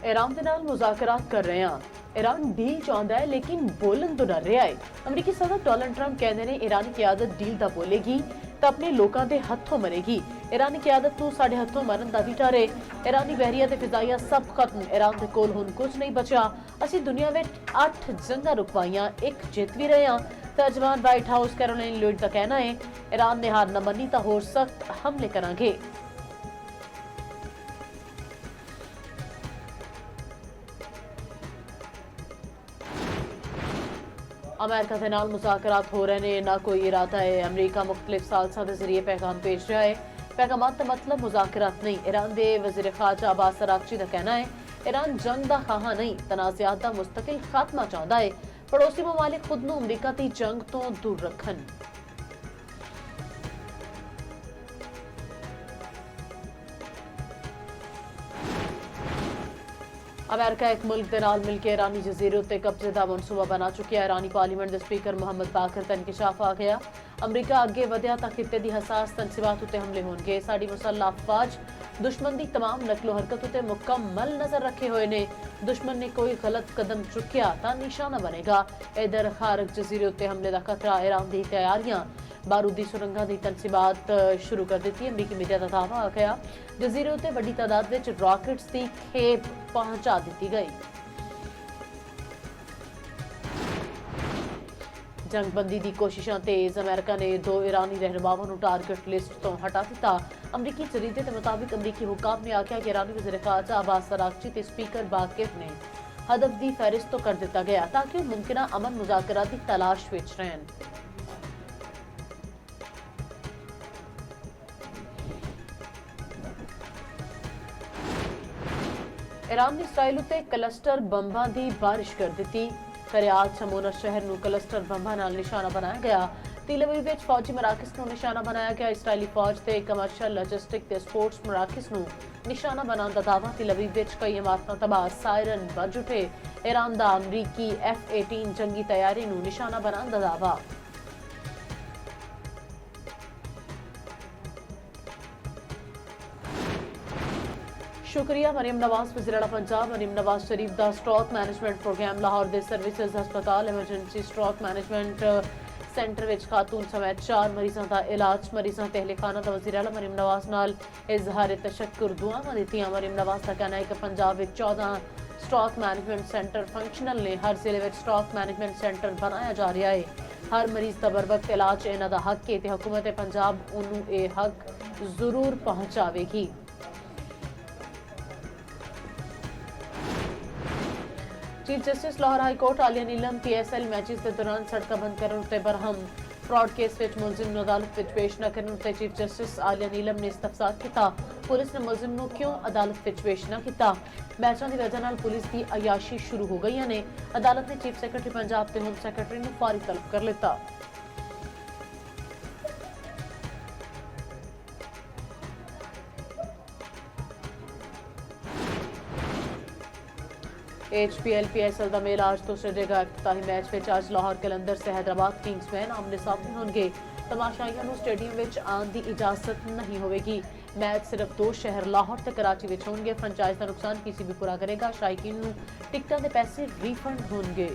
Iran के नाल मुज़ाकरात कर रहे हैं। ईरान डील चाहता है लेकिन बोलन तो डर रहा है। अमरीकी सदर डोनाल्ड ट्रंप कहते हैं ईरानी क़यादत डील दा बोलेगी तो अपने लोगों के हथों मरेगी। ईरानी क़यादत नूं साडे हथों मरन दा भी डर है। ईरानी बहरिया ते फिजाइया सब खत्म। ईरान दे कोल हुण कुछ नहीं बचा। असीं दुनिया में 8 जंगा रुकवाइयां, एक जित भी रहे हैं। तर्जमान व्हाइट हाउस कैरोलाइन ल्यूड का कहना है ईरान ने हार न मनी तो होर सख्त हमले करांगे। अमेरिका के नाल मुज़ाकरात हो रहे हैं, ना कोई इरादा है। अमरीका मुख्तलिफ सालसा के जरिए पैगाम भेज रहा है। पैगामात का मतलब मुज़ाकरात नहीं। ईरान के वज़ीर ख़ारजा अब्बास अराग़ची का कहना है ईरान जंग का खाहा नहीं, तनाज़ात का मुस्तकिल खात्मा चाहता है। पड़ोसी ममालिक खुद नूं अमरीका की जंग तो दूर रखन। अमेरिका एक मुल्क के नाल मिलकर ईरानी जजीरे उत्ते कब्जे का मनसूबा बना चुका है। ईरानी पार्लीमेंट के स्पीकर मोहम्मद बाकर का इंकशाफ आ गया। अमरीका अगे वधिया तां खित्ते दी हसास तनसीबात उत्ते हमले होणगे। साडी मुसल्लह अफवाज दुश्मन की तमाम नकलो हरकत उत्ते मुकम्मल नजर रखे हुए ने। दुश्मन ने कोई गलत कदम चुकिया तां निशाना बनेगा। इधर खारग जजीरे उत्ते हमले का खतरा। ईरान दी तैयारियां बारूदी सुरंगां दी तनसीबात शुरू कर दी। अमरीकी मीडिया का दावा आ गया जजीरे उत्ते वड्डी तादाद विच रॉकेट्स की खेप पहुंचा दी गई। जंगबंदी की कोशिशां तेज। अमेरिका ने 2 ईरानी रहनुमावां नूं टारगेट लिस्ट तो हटा दिता। अमरीकी जरीदे के मुताबिक अमरीकी हुकाम ने आख्या कि ईरानी वज़ीर ख़ारजा अब्बास अराग़ची ते स्पीकर बाकिर ने हदफ की फहरिस्त तो कर दिता गया ताकि मुमकिना अमन मुज़ाकरात की तलाश विच रहन। ईरान ने इसराइल उत्ते क्लस्टर बंबां की बारिश कर दी। करियात शमोना शहर नूं क्लस्टर बंबां नाल निशाना बनाया गया। तेल अवीव विच फौजी मराकज़ नूं निशाना बनाया गया। इसराइली फौज ते कमर्शियल लॉजिस्टिक ते स्पोर्ट्स मराकज़ नूं निशाना बनाने का दावा। तेल अवीव विच कई इमारतां तबाह। सायरन बज उठे। ईरान दा अमरीकी F-18 जंगी तैयारी नूं निशाना बनाने का दावा। शुक्रिया मरीम नवाज वज़ीर आला पंजाब। मरीम नवाज शरीफ का स्ट्रोक मैनेजमेंट प्रोग्राम लाहौर के सर्विसेज हस्पताल emergency stroke management centre which खातून समेत 4 मरीजों का इलाज। मरीजों के अहलखाना का वज़ीर आला मरीम नवाज नाल इजहार तशक्कुर दुआवां दित्तियां। मरीम नवाज का कहना है कि पंजाब विच 14 स्ट्रोक मैनेजमेंट सेंटर फंक्शनल ने। हर जिले में स्ट्रोक मैनेजमेंट सेंटर बनाया जा रहा है। हर मरीज का बर वक्त इलाज इन्हां दा हक है ते हुकूमत पंजाब उन्होंने ये हक जरूर पहुंचावेगी। Chief justice Lahore high court Aalia Neelum PSL matches के दौरान सड़क बंद करने उत्ते बरहम। फ्रॉड केस विच मुलजिम नूं अदालत विच पेश न करने उत्ते चीफ जस्टिस आलिया नीलम ने इस्तफसार किया। पुलिस ने मुलजिम नूं क्यों अदालत विच पेश न किया। मैचों की वजह नाल पुलिस की अयाशी शुरू हो गई ने। अदालत ने चीफ सैकटरी पंजाब ते होम सैकटरी नूं फौरी तलब कर लिता। HPL PSL का मेल आज तो सजेगा। इफ्तिताही मैच में आज लाहौर कलंदर से हैदराबाद किंग्समैन आमने सामने होंगे। तमाशाइयों को स्टेडियम में आने की इजाजत नहीं होगी। मैच सिर्फ 2 शहर लाहौर ते कराची में होंगे। फ्रेंचाइज का नुकसान PCB पूरा करेगा। शायकीन टिकटों के पैसे रिफंड होंगे।